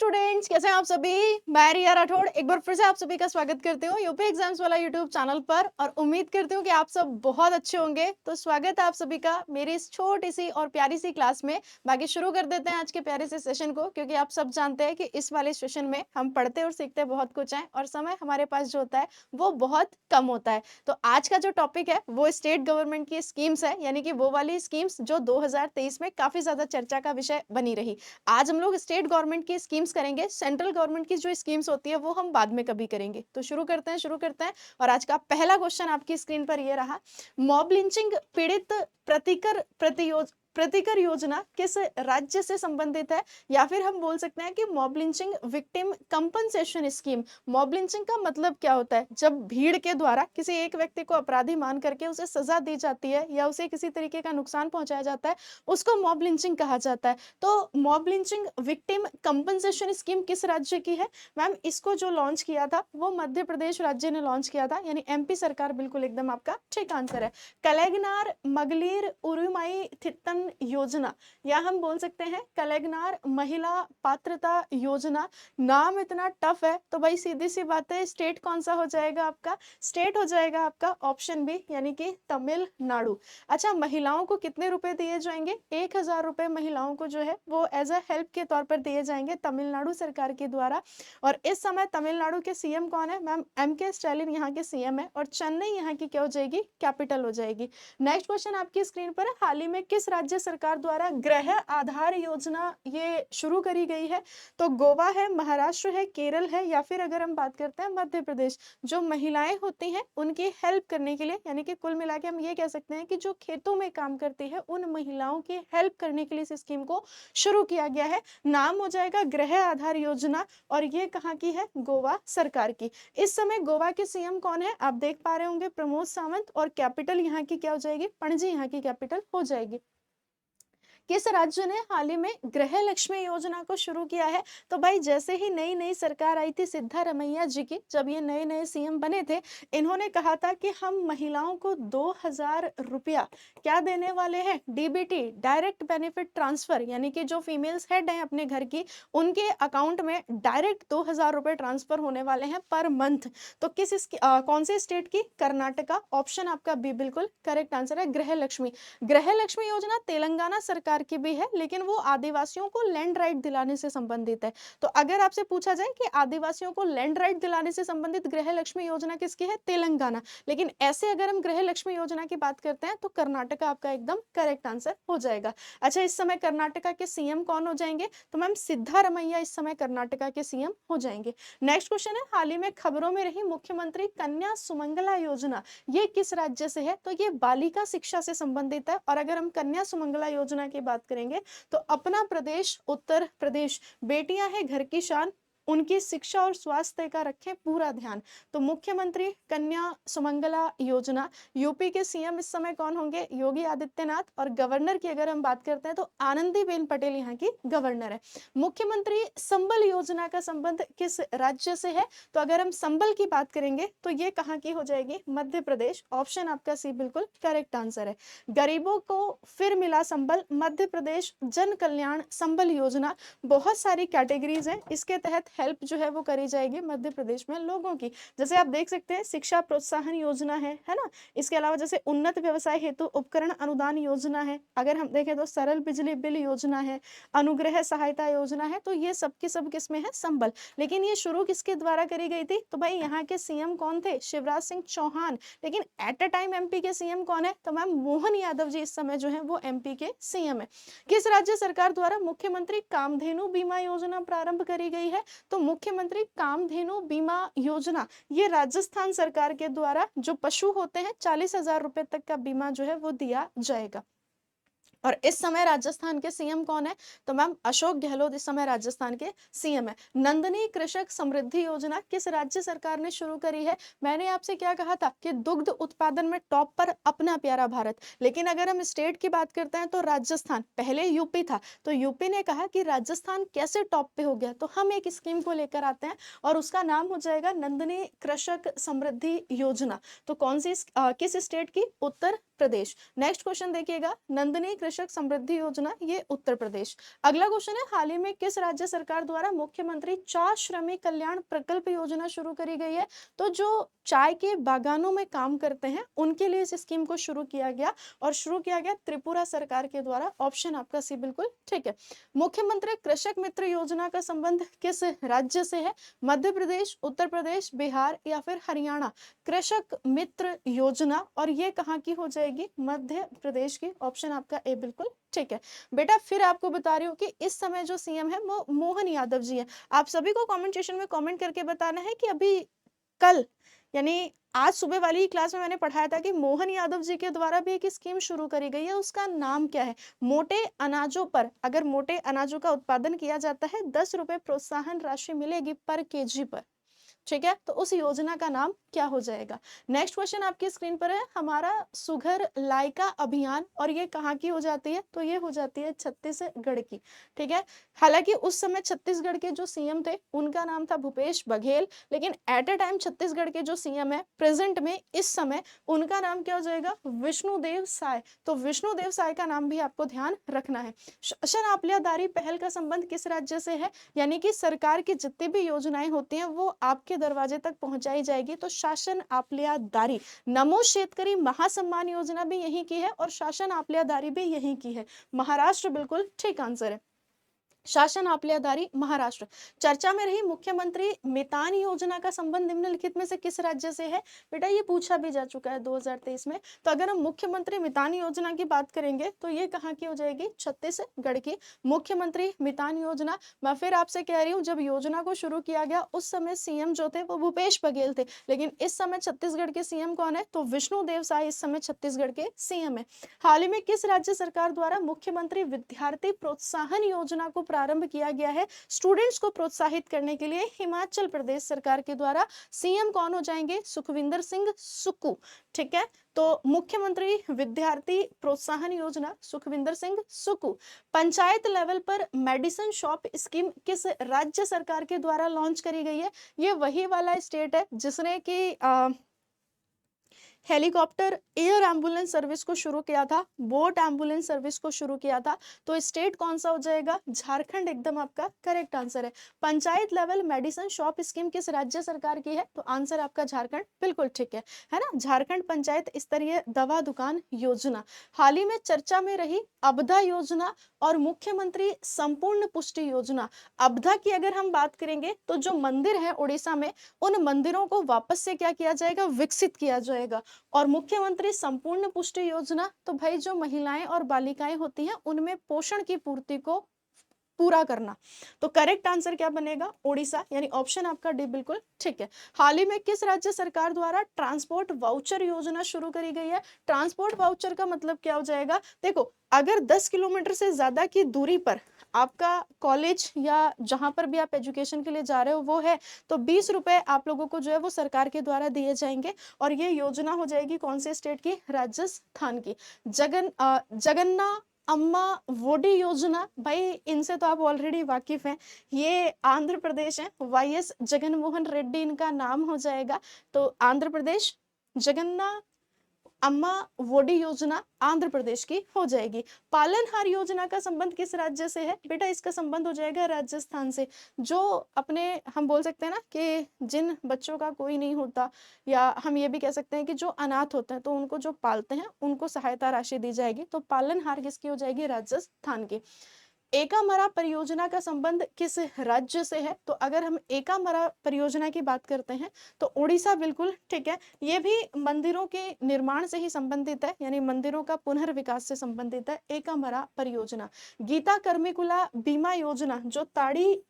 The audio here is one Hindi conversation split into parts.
स्टूडेंट्स, कैसे हैं आप सभी। मैं रिया राठौड़ एक बार फिर से आप सभी का स्वागत करती हूँ यूपी एग्जाम्स वाला यूट्यूब चैनल पर और उम्मीद करती हूँ कि आप सब बहुत अच्छे होंगे। तो स्वागत है आप सभी का मेरी इस छोटी सी और प्यारी सी क्लास में। बाकी शुरू कर देते हैं आज के प्यारे से सेशन को, क्योंकि आप सब जानते हैं कि इस वाले सेशन में हम पढ़ते और सीखते बहुत कुछ हैं और समय हमारे पास जो होता है वो बहुत कम होता है। तो आज का जो टॉपिक है वो स्टेट गवर्नमेंट की स्कीम्स है, यानी कि वो वाली स्कीम्स जो 2023 में काफी ज्यादा चर्चा का विषय बनी रही। आज हम लोग स्टेट गवर्नमेंट की स्कीम्स करेंगे, सेंट्रल गवर्नमेंट की जो स्कीम्स होती है वो हम बाद में कभी करेंगे। तो शुरू करते हैं। और आज का पहला क्वेश्चन आपकी स्क्रीन पर ये रहा। मॉब लिंचिंग पीड़ित प्रतिकर योजना किस राज्य से संबंधित है, या फिर हम बोल सकते हैं कि mob lynching victim compensation scheme. Mob lynching का मतलब क्या होता है? जब भीड़ के द्वारा किसी एक व्यक्ति को अपराधी मान करके उसे सजा दी जाती है या उसे किसी तरीके का नुकसान पहुंचाया जाता है, उसको मॉब लिंचिंग कहा जाता है। तो mob lynching victim compensation scheme किस राज्य की है? मैम, इसको जो लॉन्च किया था वो मध्य प्रदेश राज्य ने लॉन्च किया था, यानी एमपी सरकार। बिल्कुल एकदम आपका ठीक आंसर है। कलेगनार मगलीर उरुमाई थित्तन योजना, या हम बोल सकते हैं कलेगनार महिला पात्रता योजना। नाम इतना टफ है तो भाई सीधी सी बात है, स्टेट कौन सा हो जाएगा आपका? स्टेट हो जाएगा आपका ऑप्शन बी, यानी कि तमिलनाडु। अच्छा, महिलाओं को कितने रुपए दिए जाएंगे? 1000 रुपए महिलाओं को जो है वो एज अ हेल्प के तौर पर दिए जाएंगे तमिलनाडु सरकार के द्वारा। और इस समय तमिलनाडु के सीएम कौन है? Ma'am, MK. स्टालिन यहाँ के सीएम है और चेन्नई यहाँ की क्या हो जाएगी? कैपिटल हो जाएगी। नेक्स्ट क्वेश्चन आपकी स्क्रीन पर है। हाल ही में किस राज्य सरकार द्वारा गृह आधार योजना ये शुरू करी गई है? तो गोवा है, महाराष्ट्र है, केरल है, या फिर अगर हम बात करते हैं मध्य प्रदेश। जो महिलाएं होती हैं उनकी हेल्प करने के लिए, यानी कि कुल मिला के हम ये कह सकते हैं कि जो खेतों में काम करती है उन महिलाओं की हेल्प करने के लिए इस स्कीम को शुरू किया गया है। नाम हो जाएगा गृह आधार योजना और ये कहाँ की है? गोवा सरकार की। इस समय गोवा के सीएम कौन है? आप देख पा रहे होंगे, प्रमोद सावंत। और कैपिटल यहाँ की क्या हो जाएगी? पणजी यहाँ की कैपिटल हो जाएगी। किस राज्य ने हाल ही में गृह लक्ष्मी योजना को शुरू किया है? तो भाई जैसे ही नई नई सरकार आई थी सिद्धारमैया जी की, जब ये नए नए सीएम बने थे, इन्होंने कहा था कि हम महिलाओं को 2000 रुपया क्या देने वाले हैं? डीबीटी, डायरेक्ट बेनिफिट ट्रांसफर, यानी कि जो फीमेल्स हेड हैं अपने घर की, उनके अकाउंट में डायरेक्ट 2000 रुपए ट्रांसफर होने वाले हैं पर मंथ। तो कौन से स्टेट की? कर्नाटका। ऑप्शन आपका बी बिल्कुल करेक्ट आंसर है, गृह लक्ष्मी। गृह लक्ष्मी योजना तेलंगाना सरकार की भी है, लेकिन वो आदिवासियों को लैंड राइट दिलाने से संबंधित है। तो अगर आपसे पूछा जाए कि आदिवासियों को लैंड राइट दिलाने से संबंधित गृह लक्ष्मी योजना किसकी है? तेलंगाना। लेकिन ऐसे अगर हम गृह लक्ष्मी योजना की बात करते हैं तो कर्नाटका आपका एकदम करेक्ट आंसर हो जाएगा। अच्छा, इस समय कर्नाटका के सीएम कौन हो जाएंगे? तो मैम सिद्धारमैया इस समय कर्नाटका के सीएम हो जाएंगे। नेक्स्ट क्वेश्चन है, हाल ही में खबरों में रही मुख्यमंत्री कन्या सुमंगला योजना, ये किस राज्य से है? तो ये बालिका शिक्षा से संबंधित है। और अगर हम कन्या सुमंगला योजना की बात करेंगे तो अपना प्रदेश उत्तर प्रदेश, बेटियां हैं घर की शान, उनकी शिक्षा और स्वास्थ्य का रखें पूरा ध्यान। तो मुख्यमंत्री कन्या सुमंगला योजना। यूपी के सीएम इस समय कौन होंगे? योगी आदित्यनाथ। और गवर्नर की अगर हम बात करते हैं तो आनंदीबेन पटेल यहाँ की गवर्नर है। मुख्यमंत्री संबल योजना का संबंध किस राज्य से है? तो अगर हम संबल की बात करेंगे तो ये कहाँ की हो जाएगी? मध्य प्रदेश। ऑप्शन आपका सी बिल्कुल करेक्ट आंसर है। गरीबों को फिर मिला संबल, मध्य प्रदेश जन कल्याण संबल योजना। बहुत सारी कैटेगरीज हैं, इसके तहत हेल्प जो है वो करी जाएगी मध्य प्रदेश में लोगों की। जैसे आप देख सकते हैं शिक्षा प्रोत्साहन योजना है ना। इसके अलावा जैसे उन्नत व्यवसाय हेतु उपकरण अनुदान योजना है। अगर हम देखें तो सरल बिजली बिल योजना है, अनुग्रह सहायता योजना है। तो ये सब की सब किसमें है? संबल। लेकिन ये शुरू किसके द्वारा करी गई थी? तो भाई यहाँ के सीएम कौन थे? शिवराज सिंह चौहान। लेकिन एट अ टाइम एमपी के सीएम कौन है? तो मैम मोहन यादव जी इस समय जो है वो एमपी के सीएम है। किस राज्य सरकार द्वारा मुख्यमंत्री कामधेनु बीमा योजना प्रारंभ करी गई है? तो मुख्यमंत्री कामधेनु बीमा योजना ये राजस्थान सरकार के द्वारा जो पशु होते हैं 40,000 रुपए तक का बीमा जो है वो दिया जाएगा। और इस समय राजस्थान के सीएम कौन है? तो मैम अशोक गहलोत इस समय राजस्थान के सीएम है। नंदनी कृषक समृद्धि योजना किस राज्य सरकार ने शुरू करी है? मैंने आपसे क्या कहा था कि दुग्ध उत्पादन में टॉप पर अपना प्यारा भारत। लेकिन अगर हम स्टेट की बात करते हैं तो राजस्थान, पहले यूपी था, तो यूपी ने कहा कि राजस्थान कैसे टॉप पे हो गया, तो हम एक स्कीम को लेकर आते हैं और उसका नाम हो जाएगा नंदनी कृषक समृद्धि योजना। तो किस स्टेट की? उत्तर प्रदेश। नेक्स्ट क्वेश्चन देखिएगा, नंदिनी कृषक समृद्धि योजना, ये उत्तर प्रदेश। अगला क्वेश्चन है, हाल ही में किस राज्य सरकार द्वारा मुख्यमंत्री चाय श्रमिक कल्याण प्रकल्प योजना शुरू करी गई है? तो जो चाय के बागानों में काम करते हैं उनके लिए इस स्कीम को शुरू किया गया, और शुरू किया गया त्रिपुरा सरकार के द्वारा। ऑप्शन आपका सी बिल्कुल ठीक है। मुख्यमंत्री कृषक मित्र योजना का संबंध किस राज्य से है? मध्य प्रदेश, उत्तर प्रदेश, बिहार या फिर हरियाणा। कृषक मित्र योजना, और ये कहाँ की हो जाएगी? मध्य प्रदेश की। ऑप्शन आपका ए बिल्कुल ठीक है। बेटा फिर आपको बता रही हूँ कि इस समय जो सीएम है वो मोहन यादव जी है। आप सभी को कमेंट सेक्शन में कमेंट करके बताना है कि अभी कल यानी आज सुबह वाली क्लास में मैंने पढ़ाया था कि मोहन यादव जी के द्वारा भी एक स्कीम शुरू करी गई है, उसका नाम क्या है? मोटे अनाजों पर, अगर मोटे अनाजों का उत्पादन किया जाता है 10 रुपए प्रोत्साहन राशि मिलेगी पर केजी पर। ठीक है, तो उस योजना का नाम क्या हो जाएगा? नेक्स्ट क्वेश्चन आपकी स्क्रीन पर है, हमारा सुघर लाइका अभियान, और ये कहाँ की हो जाती है? तो ये हो जाती है छत्तीसगढ़ की। ठीक है, हालांकि उस समय छत्तीसगढ़ के जो सीएम थे उनका नाम था भूपेश बघेल, लेकिन एट अ टाइम छत्तीसगढ़ के जो सीएम है प्रेजेंट में इस समय, उनका नाम क्या हो जाएगा? विष्णुदेव साय। तो विष्णुदेव साय का नाम भी आपको ध्यान रखना है। शासन आपल्यादारी पहल का संबंध किस राज्य से है? यानी कि सरकार की जितनी भी योजनाएं होती हैं वो आपके दरवाजे तक पहुंचाई जाएगी। तो शासन आपल्यादारी, नमो शेतकरी महासम्मान योजना भी यहीं की है, और शासन आपल्यादारी भी यहीं की है। महाराष्ट्र बिल्कुल ठीक आंसर है। शासन आपल्यादारी महाराष्ट्र। चर्चा में रही मुख्यमंत्री मितान योजना का संबंध निम्नलिखित में से किस राज्य से है? बेटा ये पूछा भी जा चुका है 2023 में। तो अगर हम मुख्यमंत्री मितान योजना की बात करेंगे तो ये कहाँ की हो जाएगी? छत्तीसगढ़ की। मुख्यमंत्री मितान योजना, मैं फिर आपसे कह रही हूँ, जब योजना को शुरू किया गया उस समय सीएम जो थे वो भूपेश बघेल थे, लेकिन इस समय छत्तीसगढ़ के सीएम कौन है? तो विष्णुदेव साय इस समय छत्तीसगढ़ के सीएम है। हाल ही में किस राज्य सरकार द्वारा मुख्यमंत्री विद्यार्थी प्रोत्साहन योजना को प्रारंभ किया गया है? स्टूडेंट्स को प्रोत्साहित करने के लिए हिमाचल प्रदेश सरकार के द्वारा। सीएम कौन हो जाएंगे? सुखविंदर सिंह सुक्खू। ठीक है, तो मुख्यमंत्री विद्यार्थी प्रोत्साहन योजना सुखविंदर सिंह सुक्खू। पंचायत लेवल पर मेडिसिन शॉप स्कीम किस राज्य सरकार के द्वारा लॉन्च करी गई है? ये वही वाला स्टेट है जिसने कि हेलीकॉप्टर एयर एम्बुलेंस सर्विस को शुरू किया था, बोट एम्बुलेंस सर्विस को शुरू किया था। तो स्टेट कौन सा हो जाएगा? झारखंड एकदम आपका करेक्ट आंसर है। Panchayat level medicine shop scheme किस राज्य सरकार की है? तो आंसर आपका झारखंड बिल्कुल ठीक है ना? झारखंड पंचायत स्तरीय दवा दुकान योजना। हाल ही में चर्चा में रही अबधा योजना और मुख्यमंत्री संपूर्ण पुष्टि योजना। अबधा की अगर हम बात करेंगे तो जो मंदिर है उड़ीसा में, उन मंदिरों को वापस से क्या किया जाएगा? विकसित किया जाएगा। और मुख्यमंत्री संपूर्ण पुष्टि योजना, तो भाई जो महिलाएं और बालिकाएं होती हैं उनमें पोषण की पूर्ति को पूरा करना। तो करेक्ट आंसर क्या बनेगा? ओडिशा, यानी ऑप्शन आपका डी बिल्कुल ठीक है। हाल ही में किस राज्य सरकार द्वारा ट्रांसपोर्ट वाउचर योजना शुरू करी गई है? ट्रांसपोर्ट वाउचर का मतलब क्या हो जाएगा? देखो, अगर 10 किलोमीटर से ज्यादा की दूरी पर आपका कॉलेज या जहां पर भी आप एजुकेशन के लिए जा रहे हो वो है, तो 20 रुपए आप लोगों को जो है वो सरकार के द्वारा दिए जाएंगे। और ये योजना हो जाएगी कौन से स्टेट की? राजस्थान की। जगन्ना अम्मा वोडी योजना, भाई इनसे तो आप ऑलरेडी वाकिफ हैं, ये आंध्र प्रदेश है। वाईएस जगनमोहन रेड्डी इनका नाम हो जाएगा। तो आंध्र प्रदेश, जगन्ना अम्मा वोडी योजना आंध्र प्रदेश की हो जाएगी। पालनहार योजना का संबंध किस राज्य से है? बेटा इसका संबंध हो जाएगा राजस्थान से। जो अपने हम बोल सकते हैं ना कि जिन बच्चों का कोई नहीं होता, या हम ये भी कह सकते हैं कि जो अनाथ होते हैं तो उनको जो पालते हैं उनको सहायता राशि दी जाएगी। तो पालनहार किसकी हो जाएगी? राजस्थान की। एकामरा परियोजना का संबंध किस राज्य से है? तो अगर हम एकामरा परियोजना की बात करते हैं तो उड़ीसा बिल्कुल ठीक है। ये भी मंदिरों के निर्माण से ही संबंधित है, यानी मंदिरों का पुनर्विकास से संबंधित है एकामरा परियोजना। गीता कर्मिकुला बीमा योजना, जो ताड़ी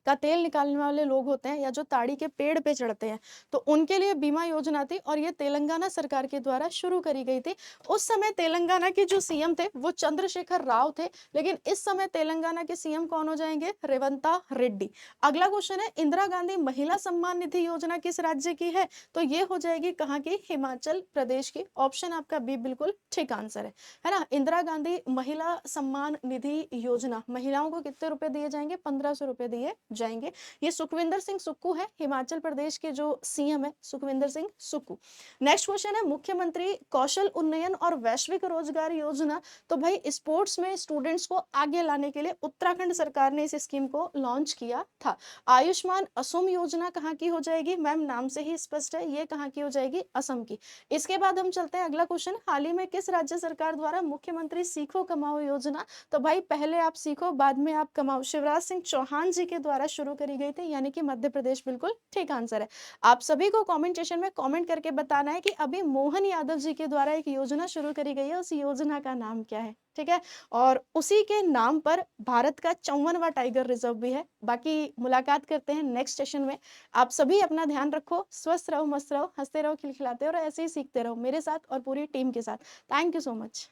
का तेल निकालने वाले लोग होते हैं या जो ताड़ी के पेड़ पे चढ़ते हैं, तो उनके लिए बीमा योजना थी, और ये तेलंगाना सरकार के द्वारा शुरू करी गई थी। उस समय तेलंगाना के जो सीएम थे वो चंद्रशेखर राव थे, लेकिन इस समय तेलंगाना के सीएम कौन हो जाएंगे? रेवंता रेड्डी। अगला क्वेश्चन है, इंदिरा गांधी महिला सम्मान निधि योजना किस राज्य की है? तो ये हो जाएगी कहाँ की? हिमाचल प्रदेश की। ऑप्शन आपका बी बिल्कुल ठीक आंसर है ना? इंदिरा गांधी महिला सम्मान निधि योजना, महिलाओं को कितने रुपए दिए जाएंगे? 1500 रुपए दिए जाएंगे। ये सुखविंदर सिंह सुक्खू है, हिमाचल प्रदेश के जो सीएम है सुखविंदर सिंह सुक्खू। नेक्स्ट क्वेश्चन है मुख्यमंत्री कौशल उन्नयन और वैश्विक रोजगार योजना। तो भाई स्पोर्ट्स में स्टूडेंट्स को आगे लाने के लिए उत्तराखंड सरकार ने इस स्कीम को लॉन्च किया था। आयुष्मान असम योजना कहाँ की हो जाएगी मैम, नाम से ही स्पष्ट है ये कहाँ की हो जाएगी, असम की। इसके बाद हम चलते हैं अगला क्वेश्चन, हाल ही में किस राज्य सरकार द्वारा मुख्यमंत्री सीखो कमाओ योजना। तो भाई पहले आप सीखो बाद में आप कमाओ, शिवराज सिंह चौहान जी के द्वारा शुरू करी गई थी, यानी कि मध्य प्रदेश बिल्कुल ठीक आंसर है। आप सभी को कमेंट सेक्शन में कमेंट करके बताना है कि अभी मोहन यादव जी के द्वारा एक योजना शुरू करी गई है, उस योजना का नाम क्या है, ठीक है। और उसी के नाम पर भारत का 54वां टाइगर रिजर्व भी है। बाकी मुलाकात करते हैं नेक्स्ट सेशन में। आप सभी अपना ध्यान रखो, स्वस्थ रहो, मस्त रहो, हंसते रहो, खिलखिलाते रहो और ऐसे ही सीखते रहो मेरे साथ और पूरी टीम के साथ। Thank you so much.